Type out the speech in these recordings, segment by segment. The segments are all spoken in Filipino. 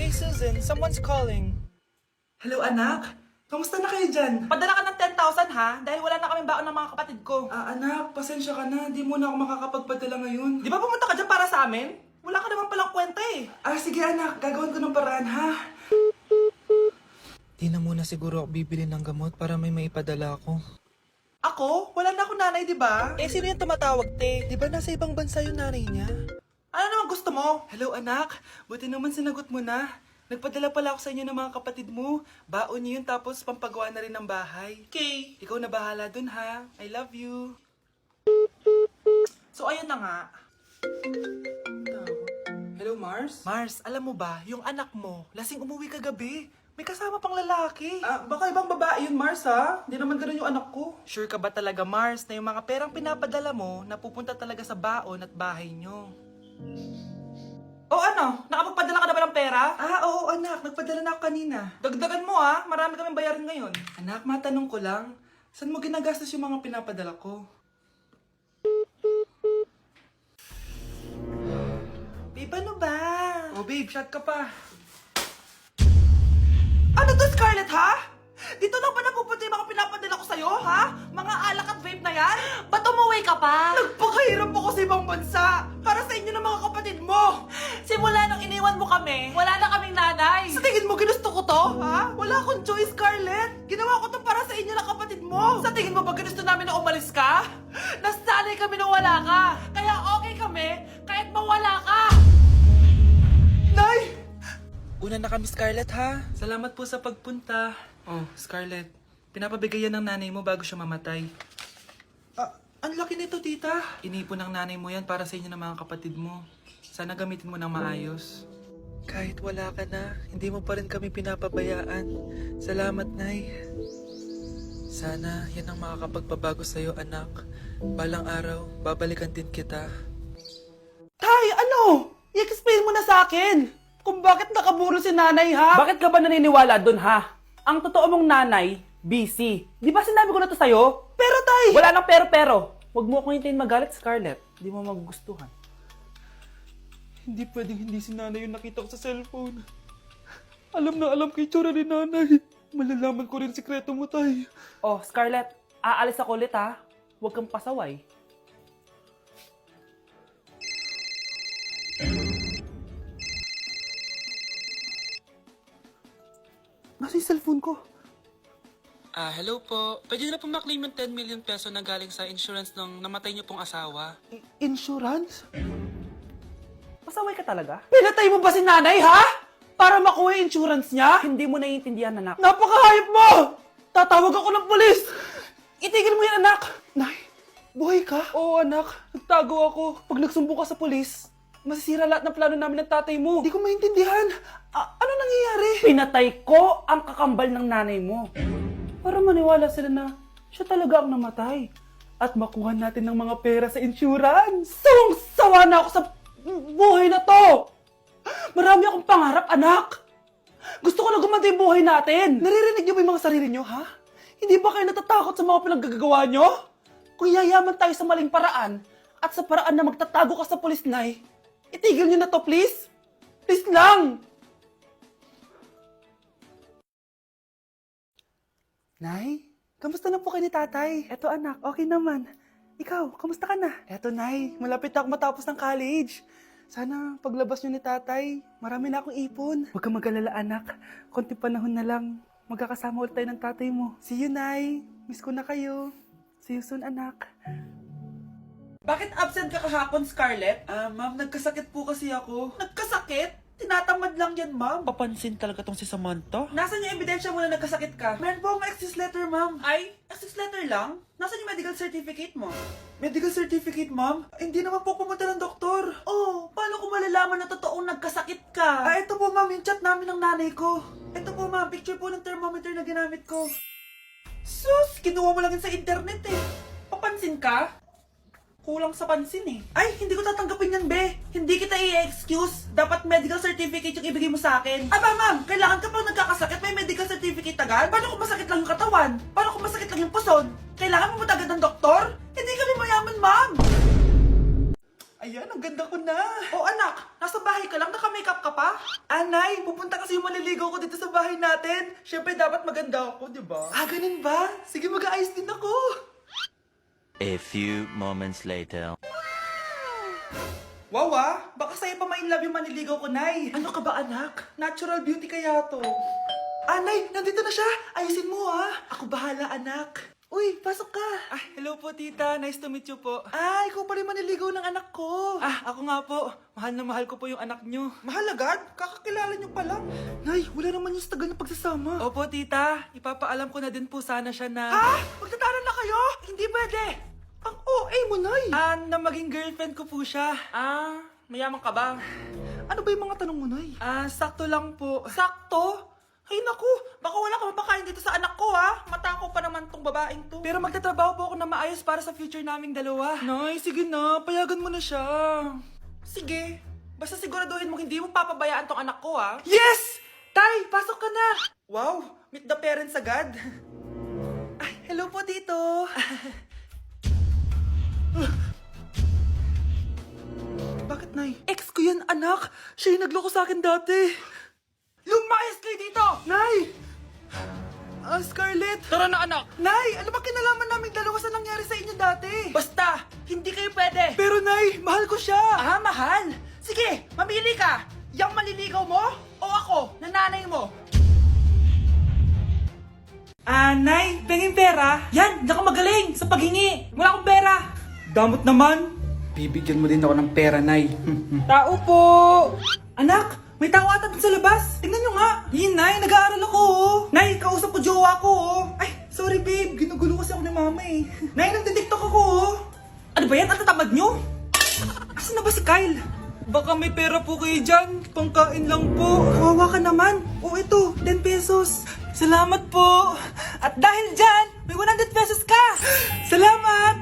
Hey Susan, someone's calling. Hello anak, kamusta na kayo dyan? Padala ka ng 10,000 ha? Dahil wala na kaming baon ng mga kapatid ko. Anak, pasensya ka na, di mo na ako makakapagpadala ngayon. Di ba pumunta ka dyan para sa amin? Wala ka naman palang kwenta eh. Sige anak, gagawin ko ng paraan ha. Di na muna siguro ako bibili ng gamot para may maipadala ako. Ako? Wala na akong nanay, di ba? Eh, sino yung tumatawag, te? Di ba nasa ibang bansa yung nanay niya? Ano naman gusto mo? Hello anak, buti naman sinagot mo na. Nagpadala pala ako sa inyo ng mga kapatid mo. Baon niyo yun tapos pampagawa na rin ng bahay. Okay. Ikaw na bahala dun ha. I love you. So ayun na nga. Hello Mars? Mars, alam mo ba, yung anak mo, lasing umuwi kagabi. May kasama pang lalaki. Baka ibang babae yun Mars ha. Hindi naman ganun yung anak ko. Sure ka ba talaga, Mars, na yung mga perang pinapadala mo napupunta talaga sa baon at bahay nyo? O ano? Nakapagpadala ka na ba ng pera? Oo anak, nagpadala na ako kanina. Dagdagan mo ha, marami kaming bayarin ngayon. Anak, matanong ko lang, saan mo ginagastos yung mga pinapadala ko? Babe, ano ba? Oh babe, shot ka pa. Ano to, Scarlett, ha? Dito lang ba napupunta yung mga pinapadala ko sa'yo, ha? Mga alak at vape na yan? Ba't umuwi ka pa? Nagpakahirap ako sa ibang bansa para sa inyo ng mga kapatid mo. Simula nung iniwan mo kami, wala na kaming nanay. Sa tingin mo ginusto ko to, ha? Wala akong choice, Scarlett. Ginawa ko to para sa inyo ng kapatid mo. Sa tingin mo ba ginusto namin na umalis ka? Nasanay kami nung wala ka. Kaya okay kami kahit mawala ka. Nay! Una na kami, Scarlett, ha? Salamat po sa pagpunta. Oh, Scarlett, pinapabigay yan ng nanay mo bago siya mamatay. Ang laki nito, tita. Inipon ng nanay mo yan para sa inyo ng mga kapatid mo. Sana gamitin mo ng maayos. Kahit wala ka na, hindi mo pa rin kami pinapabayaan. Salamat, Nay. Sana yan ang makakapagpabago sa'yo, anak. Balang araw, babalikan din kita. Tay, ano? I-explain mo na sa akin kung bakit nakaburo si nanay, ha? Bakit ka ba naniniwala dun, ha? Ang totoo mong nanay, busy. Di ba sinabi ko na to sa'yo? Pero, tay! Wala nang pero. Huwag mo akong hintayin magalit, Scarlett. Di mo magugustuhan. Hindi pwedeng hindi si nanay yung nakita ko sa cellphone. Alam na alam ko yung tsura ni nanay. Malalaman ko rin sikreto mo, tay. Oh, Scarlett, aalis ako ulit, ha? Huwag kang pasaway. Nasa yung cellphone ko. Hello po. Pwede na po maklaim yung 10 million peso na galing sa insurance ng namatay niyo pong asawa. Insurance? Pasaway ka talaga? Pinatay mo ba si nanay, ha? Para makuha yung insurance niya? Hindi mo naiintindihan, anak. Napakahayop mo! Tatawag ako ng pulis! Itigil mo yan, anak! Nay, buhay ka? Oo, anak. Nagtago ako. Pag nagsumbong ka sa polis, masisira lahat ng plano namin ng tatay mo. Hindi ko maintindihan. Ano nangyayari? Pinatay ko ang kakambal ng nanay mo. Para maniwala sila na siya talaga ang namatay. At makuha natin ng mga pera sa insurance. Sawang-sawa na ako sa buhay na to! Marami akong pangarap, anak! Gusto ko na gumanda yung buhay natin! Naririnig niyo ba yung mga sarili niyo, ha? Hindi ba kayo natatakot sa mga pinaggagawa niyo? Kung yayaman tayo sa maling paraan at sa paraan na magtatago ka sa pulis, Nay, itigil niyo na to, please! Please lang! Nay, kamusta na po kayo ni tatay? Eto anak, okay naman. Ikaw, kamusta ka na? Eto nay, malapit na ako matapos ng college. Sana paglabas nyo ni tatay, marami na akong ipon. Huwag kang mag-alala anak, konti panahon na lang. Magkakasama ulit tayo ng tatay mo. See you nay, miss ko na kayo. See you soon anak. Bakit absent ka kahapon, Scarlett? Ma'am, nagkasakit po kasi ako. Nagkasakit? Tinatamad lang yan, ma'am. Papansin talaga tong si Samantha. Nasaan yung ebidensya mo na nagkasakit ka? Meron po akong excuse letter, ma'am. Ay, access letter lang? Nasaan yung medical certificate mo? Medical certificate, ma'am? Hindi naman po pumunta ng doktor. Oh, paano ko malalaman na totoong nagkasakit ka? Ito po, ma'am, yung chat namin ng nanay ko. Ito po, ma'am, picture po ng thermometer na ginamit ko. Sus, kinuha mo lang yun sa internet eh. Papansin ka? Kulang sa pansin eh. Ay, hindi ko tatanggapin yan, be. Hindi kita i-excuse. Dapat medical certificate yung ibigay mo sa akin. Aba, ma'am, kailangan ka pang nagkakasakit, may medical certificate agad? Paano kung masakit lang yung katawan? Paano kung masakit lang yung puson? Kailangan mo agad ng doktor? Hindi kami mayaman, ma'am. Ayan, ang ganda ko na. Oh anak, nasa bahay ka lang, naka-makeup ka pa? Anay, pupunta kasi yung maliligaw ko dito sa bahay natin. Siyempre, dapat maganda ako, di ba? Ah, ganun ba? Sige, mag-aayos din ako. A few moments later. Wow, baka sa'yo pa ma-inlove yung maniligaw ko, Nay. Ano ka ba anak? Natural beauty kaya to. Nay, nandito na siya. Ayusin mo, Ako bahala, anak. Uy, pasok ka. Hello po, tita. Nice to meet you po. Ikaw pa rin maniligaw ng anak ko. Ako nga po. Mahal na mahal ko po yung anak nyo. Mahal agad? Kakakilala nyo pa lang. Nay, wala naman yung tagal na pagsasama. Opo, tita. Ipapaalam ko na din po sana siya na... Magtataran na kayo? Hindi pwede. Ang OA mo, Nay. Na maging girlfriend ko po siya. Mayaman ka ba? Ano ba yung mga tanong mo, Nay? Sakto lang po. Sakto? Ay naku, baka wala ka mapakain dito sa anak ko Matako pa naman tong babaeng to. Pero magtatrabaho po ako na maayos para sa future naming dalawa. Nay, sige na. Payagan mo na siya. Sige, basta siguraduhin mo hindi mo papabayaan tong anak ko Yes! Tay, pasok ka na. Wow, meet the parents agad. Hello po, Tito. Bakit, Nay? Ex ko yan, anak. Siya yung nagloko sa akin dati. Lumayas kayo dito! Nay! Scarlett! Tara na anak! Nay, ano ba kinalaman namin dalawa sa nangyari sa inyo dati? Basta, hindi kayo pwede! Pero, Nay, mahal ko siya. Mahal? Sige, mamili ka! Yang maliligaw mo o ako, na nanay mo? Nay, penging pera? Yan, naka magaling sa paghingi. Wala akong pera. Damot naman. Bibigyan mo din ako ng pera, Nay. Tao po! Anak, may tao ata dun sa labas. Tingnan nyo nga. Yun, Nay, nag-aaral ako, Nay, kausap ko jowa ko, Ay, sorry, babe. Ginugulo kasi ako ni mama, Nay, nagtitiktok ako, Ano ba yan? Ang tatamad nyo? Asan na ba si Kyle? Baka may pera po kayo dyan. Pangkain lang po. Kawawa ka naman. Ito, 10 pesos. Salamat po. At dahil dyan, may 100 pesos ka. Salamat.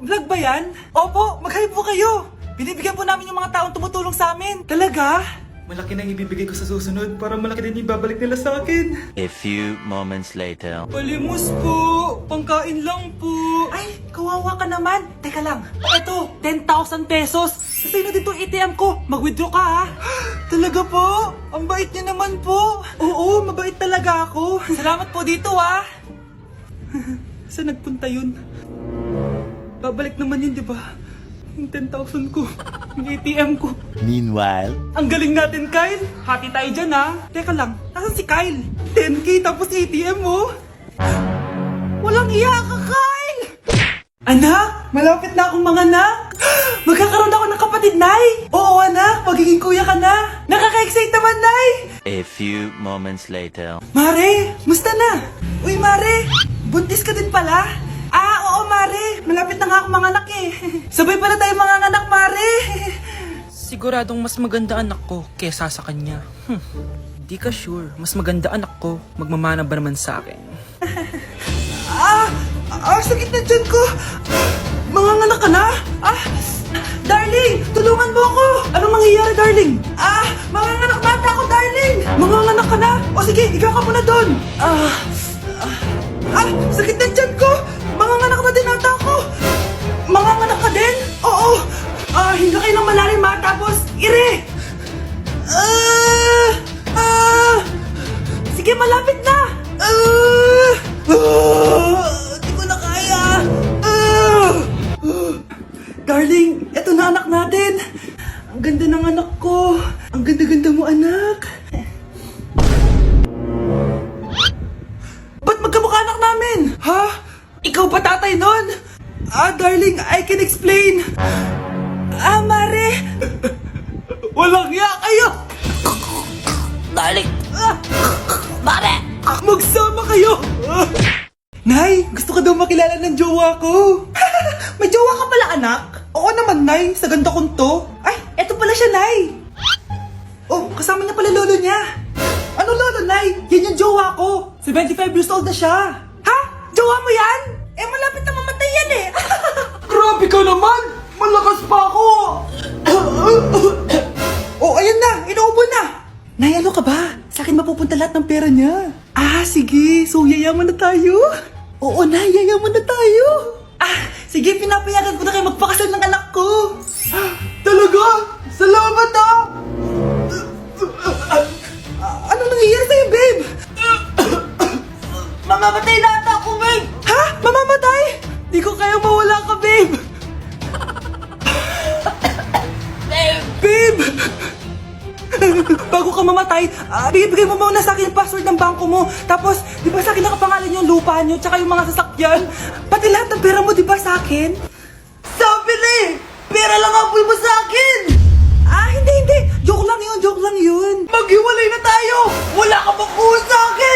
Vlog ba yan? Opo, mag-hi po kayo. Binibigyan po namin yung mga taong tumutulong sa amin. Talaga? Malaki nang ibibigay ko sa susunod para malaki din ibabalik nila sa akin. A few moments later. Palimos po. Pangkain lang po. Ay, kawawa ka naman. Teka lang. Ito, 10,000 pesos. Sa'yo na dito ATM ko. Mag-withdraw ka, Talaga po? Ang bait niya naman po. Oo, mabait talaga ako. Salamat po dito, Saan nagpunta yun? Babalik naman yun, di ba? Yung 10,000 ko. Yung ATM ko. Meanwhile. Ang galing natin, Kyle. Hati tayo dyan, Teka lang, nasan si Kyle? 10K tapos ATM mo? Walang iya ka, Kyle! Anak, malapit na akong manganak. Magkakaroon ako ng kapatid, Nay. Oo, anak, magiging kuya ka na. Nakaka-excite naman, Nay. A few moments later. Mare, musta na? Uy, Mare, buntis ka din pala? Oo, Mare. Malapit na nga akong manganak Sabay pala tayo manganganak, Mare. Siguradong mas maganda anak ko kesa sa kanya. Di ka sure, mas maganda anak ko, magmamana ba naman sa akin? Sakit na dyan ko. Manganganak ka na? Darling, tulungan mo ako. Anong mangyayari, darling? Manganganak na ata ako, darling. Manganganak ka na? O sige, ikaw ka muna doon. Sakit na dyan ko. Manganganak na din ata ako. Manganganak ka din? Oo. Hinga kayo ng malalim, tapos ire. Sige, malapit na. Di ko na kaya. Darling, eto na anak natin. Ang ganda ng anak ko. Ang ganda-ganda mo, anak. Ba't magkamukha anak namin? Ikaw ba tatay nun? Darling, I can explain. Mare. Walang hiya kayo. Darling! Mare! Magsama kayo. Nay, gusto ka daw makilala ng jowa ko. May jowa ka pala, anak? Oo naman, Nay. Sa ganda kong to. Ay, eto pala siya, Nay. Oh, kasama niya pala lolo niya. Ano lolo, Nay? Yan yung jowa ko. 75 years old na siya. Ha? Jowa mo yan? Malapit na mamatay yan Grabe ka naman! Malakas pa ako! Ayan na! Inuubo na! Nay, ano ka ba? Sa akin mapupunta lahat ng pera niya. Sige. So, yayaman na tayo? Oo, Nay. Yayaman na tayo. Sige, pinapayagan ko na kayo magpakasal ng anak ko. Salamat ah! Ano nangyayari sa'yo, babe? Mamamatay na ata ako, babe! Ha? Mamamatay? Di ko kayang mawala ka, babe! Babe! Bago ka mamatay, bigay mo muna sa akin yung password ng bangko mo. Tapos, di ba sa akin nakapangalan yung lupa nyo, tsaka yung mga sasakyan? Pati lahat ng pera mo, di ba sa akin? Sabi na eh! Pera lang ang mo sa akin! Hindi. Joke lang yun. Maghiwalay na tayo! Wala ka bang buhos sa akin!